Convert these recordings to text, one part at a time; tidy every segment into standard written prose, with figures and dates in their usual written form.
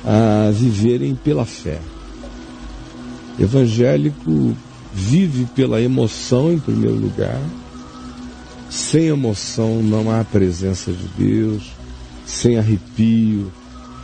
a viverem pela fé. Evangélico vive pela emoção em primeiro lugar. Sem emoção não há presença de Deus, sem arrepio,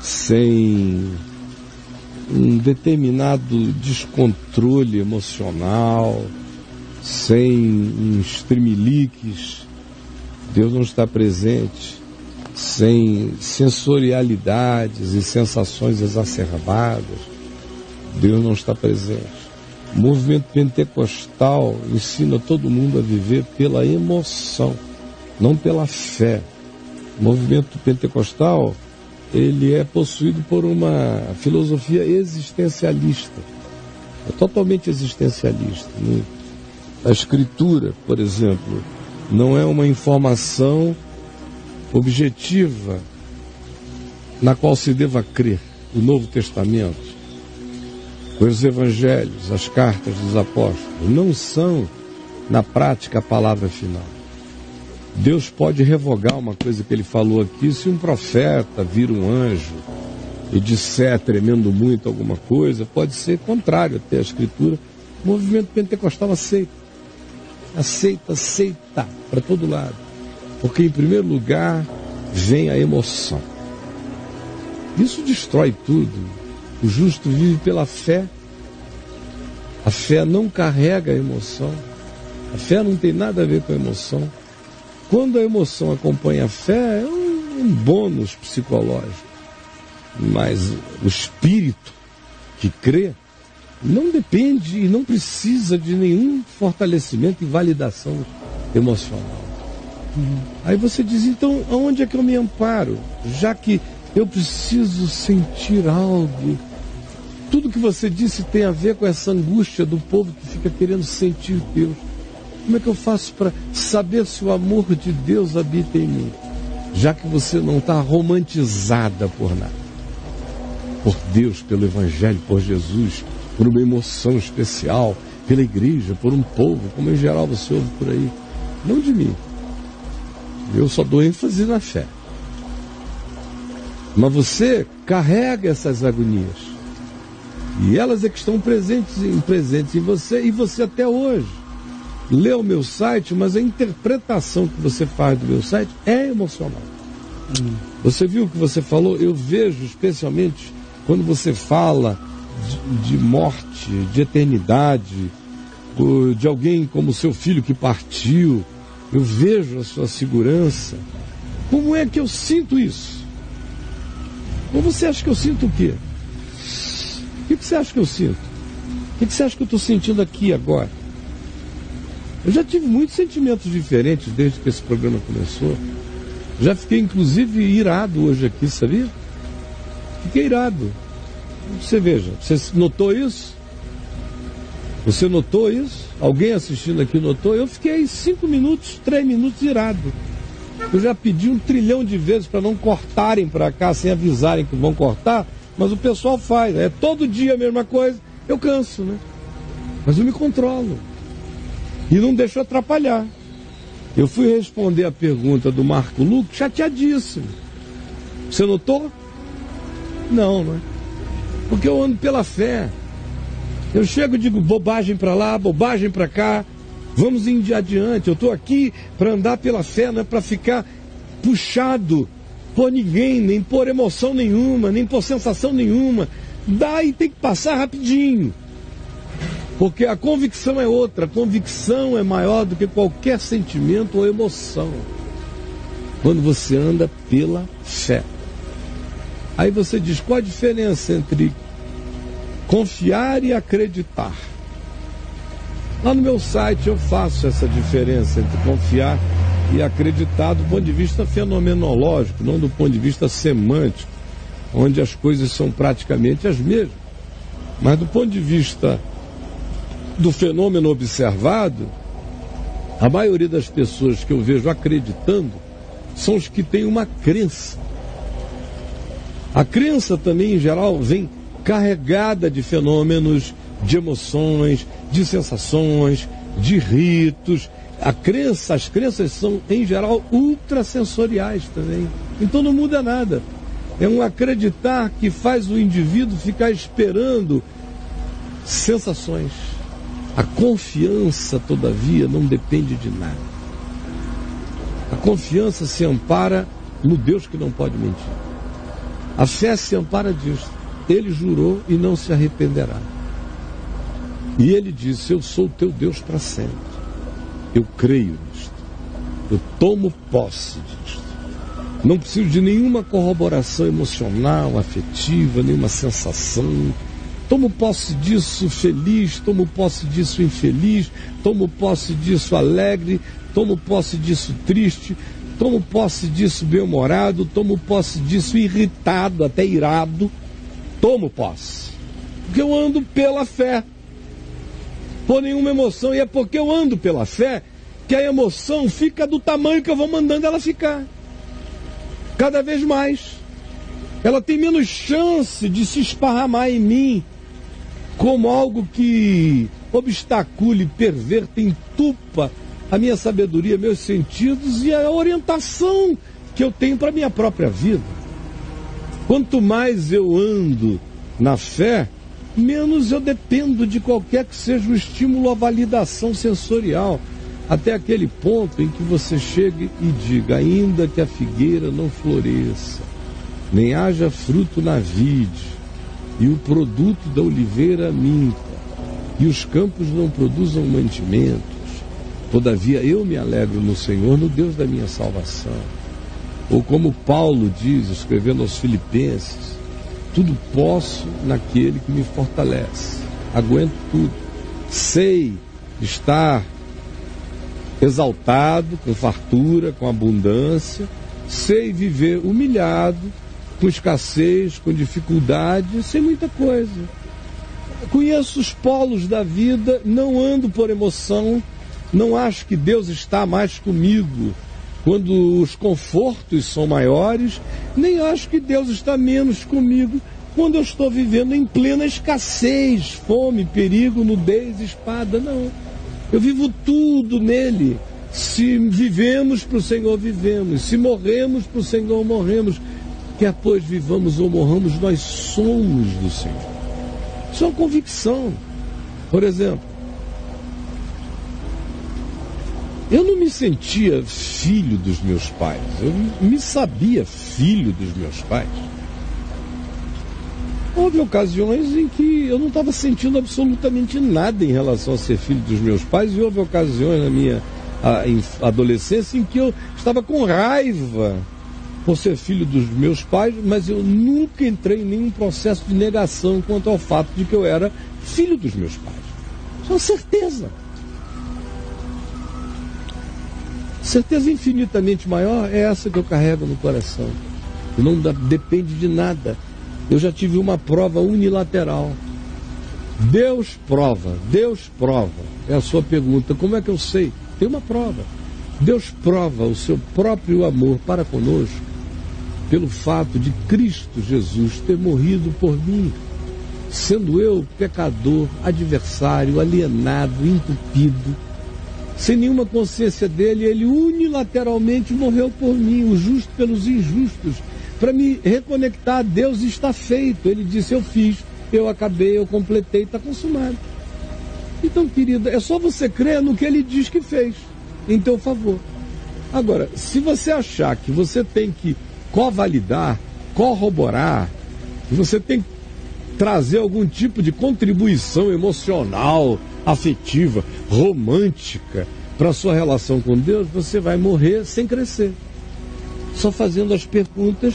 sem um determinado descontrole emocional, sem um streamiliques, Deus não está presente, sem sensorialidades e sensações exacerbadas, Deus não está presente. O movimento pentecostal ensina todo mundo a viver pela emoção, não pela fé. O movimento pentecostal, ele é possuído por uma filosofia existencialista, é totalmente existencialista. A Escritura, por exemplo, não é uma informação objetiva na qual se deva crer. O Novo Testamento, os Evangelhos, as cartas dos apóstolos, não são, na prática, a palavra final. Deus pode revogar uma coisa que ele falou aqui se um profeta vir um anjo e disser tremendo muito alguma coisa, pode ser contrário até a Escritura. O movimento pentecostal aceita para todo lado, porque em primeiro lugar vem a emoção. Isso destrói tudo. O justo vive pela fé. A fé não carrega a emoção. A fé não tem nada a ver com a emoção. Quando a emoção acompanha a fé, é um bônus psicológico. Mas o espírito que crê não depende e não precisa de nenhum fortalecimento e validação emocional. Aí você diz, então, aonde é que eu me amparo? Já que eu preciso sentir algo. Tudo que você disse tem a ver com essa angústia do povo que fica querendo sentir Deus. Como é que eu faço para saber se o amor de Deus habita em mim? Já que você não está romantizada por nada. Por Deus, pelo Evangelho, por Jesus, por uma emoção especial, pela igreja, por um povo, como em geral você ouve por aí. Não de mim. Eu só dou ênfase na fé. Mas você carrega essas agonias. E elas é que estão presentes em você, e você até hoje. Lê o meu site, mas a interpretação que você faz do meu site é emocional. Você viu o que você falou? Eu vejo, especialmente, quando você fala de morte, de eternidade, de alguém como seu filho que partiu, eu vejo a sua segurança. Como é que eu sinto isso? Ou você acha que eu sinto o quê? O que você acha que eu sinto? O que você acha que eu estou sentindo aqui agora? Eu já tive muitos sentimentos diferentes desde que esse programa começou. Já fiquei, inclusive, irado hoje aqui, sabia? Fiquei irado. Você veja, você notou isso? Você notou isso? Alguém assistindo aqui notou? Eu fiquei 5 minutos, 3 minutos irado. Eu já pedi 1 trilhão de vezes para não cortarem para cá sem avisarem que vão cortar, mas o pessoal faz. É todo dia a mesma coisa. Eu canso, né? Mas eu me controlo. E não deixo atrapalhar. Eu fui responder a pergunta do Marco Lucas chateadíssimo. Você notou? Não, né? Porque eu ando pela fé. Eu chego e digo bobagem para lá, bobagem para cá. Vamos indo adiante. Eu estou aqui para andar pela fé, não é para ficar puxado por ninguém, nem por emoção nenhuma, nem por sensação nenhuma. Daí tem que passar rapidinho. Porque a convicção é outra. A convicção é maior do que qualquer sentimento ou emoção. Quando você anda pela fé. Aí você diz, qual a diferença entre confiar e acreditar? Lá no meu site eu faço essa diferença entre confiar e acreditar do ponto de vista fenomenológico, não do ponto de vista semântico, onde as coisas são praticamente as mesmas. Mas do ponto de vista do fenômeno observado, a maioria das pessoas que eu vejo acreditando são os que têm uma crença. A crença também, em geral, vem carregada de fenômenos, de emoções, de sensações, de ritos. As crenças são, em geral, ultrasensoriais também. Então não muda nada. É um acreditar que faz o indivíduo ficar esperando sensações. A confiança, todavia, não depende de nada. A confiança se ampara no Deus que não pode mentir. A fé se ampara disso. Ele jurou e não se arrependerá. E ele disse: eu sou o teu Deus para sempre. Eu creio nisto. Eu tomo posse disto. Não preciso de nenhuma corroboração emocional, afetiva, nenhuma sensação. Tomo posse disso feliz, tomo posse disso infeliz, tomo posse disso alegre, tomo posse disso triste, tomo posse disso bem-humorado, tomo posse disso irritado, até irado. Tomo posse. Porque eu ando pela fé. Por nenhuma emoção. E é porque eu ando pela fé que a emoção fica do tamanho que eu vou mandando ela ficar. Cada vez mais. Ela tem menos chance de se esparramar em mim como algo que obstacule, perverta, entupa a minha sabedoria, meus sentidos e a orientação que eu tenho para a minha própria vida. Quanto mais eu ando na fé, menos eu dependo de qualquer que seja o estímulo à validação sensorial, até aquele ponto em que você chegue e diga: ainda que a figueira não floresça, nem haja fruto na vide, e o produto da oliveira minta, e os campos não produzam mantimentos, todavia eu me alegro no Senhor, no Deus da minha salvação. Ou como Paulo diz, escrevendo aos Filipenses: tudo posso naquele que me fortalece. Aguento tudo. Sei estar exaltado, com fartura, com abundância. Sei viver humilhado, com escassez, com dificuldade, sei muita coisa. Conheço os polos da vida, não ando por emoção, não acho que Deus está mais comigo quando os confortos são maiores, nem acho que Deus está menos comigo quando eu estou vivendo em plena escassez, fome, perigo, nudez, espada. Não. Eu vivo tudo nele. Se vivemos para o Senhor, vivemos. Se morremos para o Senhor, morremos. Quer pois vivamos ou morramos, nós somos do Senhor. Isso é uma convicção. Por exemplo, eu não me sentia filho dos meus pais. Eu me sabia filho dos meus pais. Houve ocasiões em que eu não estava sentindo absolutamente nada em relação a ser filho dos meus pais, e houve ocasiões na minha adolescência em que eu estava com raiva por ser filho dos meus pais, mas eu nunca entrei em nenhum processo de negação quanto ao fato de que eu era filho dos meus pais. Isso é uma certeza. Certeza infinitamente maior é essa que eu carrego no coração. E não depende de nada. Eu já tive uma prova unilateral. Deus prova. É a sua pergunta. Como é que eu sei? Tem uma prova. Deus prova o seu próprio amor para conosco pelo fato de Cristo Jesus ter morrido por mim, sendo eu pecador, adversário, alienado, entupido, sem nenhuma consciência dele. Ele unilateralmente morreu por mim, o justo pelos injustos, para me reconectar a Deus. Está feito. Ele disse: eu fiz, eu acabei, eu completei, está consumado. Então, querida, é só você crer no que ele diz que fez em teu favor. Agora, se você achar que você tem que covalidar, corroborar, que você tem que trazer algum tipo de contribuição emocional, afetiva, romântica para a sua relação com Deus, você vai morrer sem crescer, só fazendo as perguntas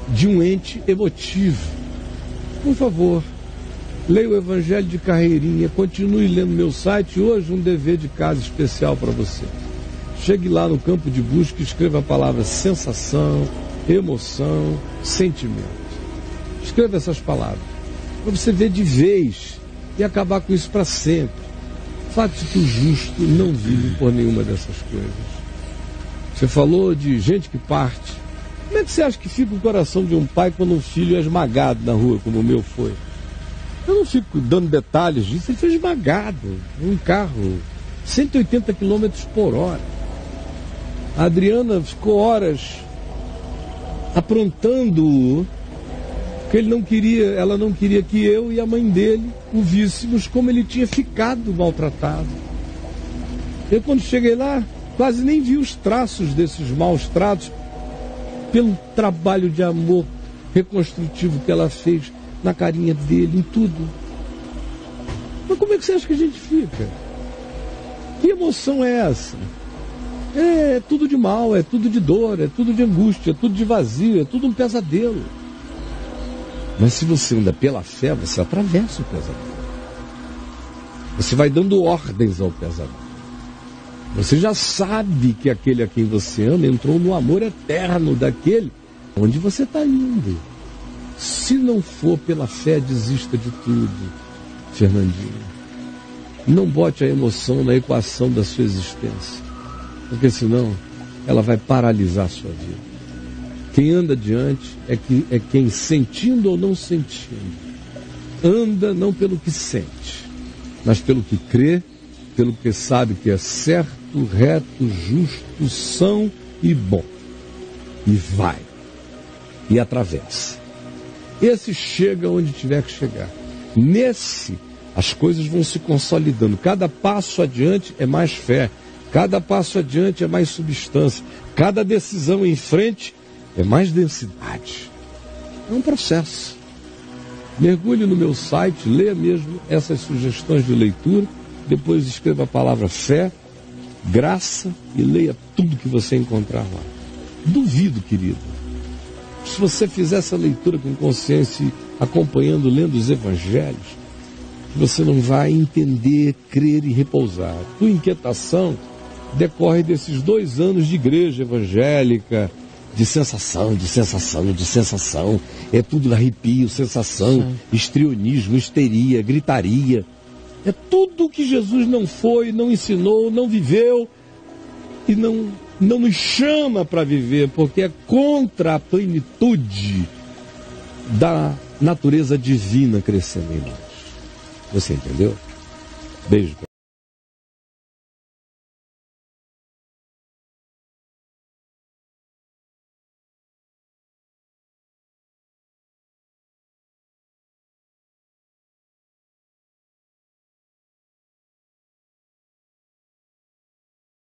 de um ente emotivo. Por favor, leia o Evangelho de carreirinha, continue lendo meu site. Hoje um dever de casa especial para você. Chegue lá no campo de busca e escreva a palavra sensação, emoção, sentimento. Escreva essas palavras para você ver de vez e acabar com isso para sempre. O fato de que o justo não vive por nenhuma dessas coisas. Você falou de gente que parte. Como é que você acha que fica o coração de um pai quando um filho é esmagado na rua, como o meu foi? Eu não fico dando detalhes disso. Ele foi esmagado num carro, 180 km por hora. A Adriana ficou horas aprontando Porque ela não queria que eu e a mãe dele o víssemos como ele tinha ficado maltratado. Eu, quando cheguei lá, quase nem vi os traços desses maus tratos, pelo trabalho de amor reconstrutivo que ela fez na carinha dele, em tudo. Mas como é que você acha que a gente fica? Que emoção é essa? É tudo de mal, é tudo de dor, é tudo de angústia, é tudo de vazio, é tudo um pesadelo. Mas se você anda pela fé, você atravessa o pesadelo. Você vai dando ordens ao pesadelo. Você já sabe que aquele a quem você ama entrou no amor eterno daquele onde você está indo. Se não for pela fé, desista de tudo, Fernandinho. Não bote a emoção na equação da sua existência, porque senão ela vai paralisar a sua vida. Quem anda adiante é quem, sentindo ou não sentindo, anda não pelo que sente, mas pelo que crê, pelo que sabe que é certo, reto, justo, são e bom. E vai. E atravessa. Esse chega onde tiver que chegar. Nesse, as coisas vão se consolidando. Cada passo adiante é mais fé. Cada passo adiante é mais substância. Cada decisão em frente é mais densidade. É um processo. Mergulhe no meu site, leia mesmo essas sugestões de leitura. Depois escreva a palavra fé, graça e leia tudo que você encontrar lá. Duvido, querido, se você fizer essa leitura com consciência, acompanhando, lendo os evangelhos, você não vai entender, crer e repousar. Tua inquietação decorre desses 2 anos de igreja evangélica, de sensação, de sensação, de sensação. É tudo arrepio, sensação, histrionismo, histeria, gritaria. É tudo que Jesus não foi, não ensinou, não viveu e não nos chama para viver, porque é contra a plenitude da natureza divina crescendo em nós. Você entendeu? Beijo.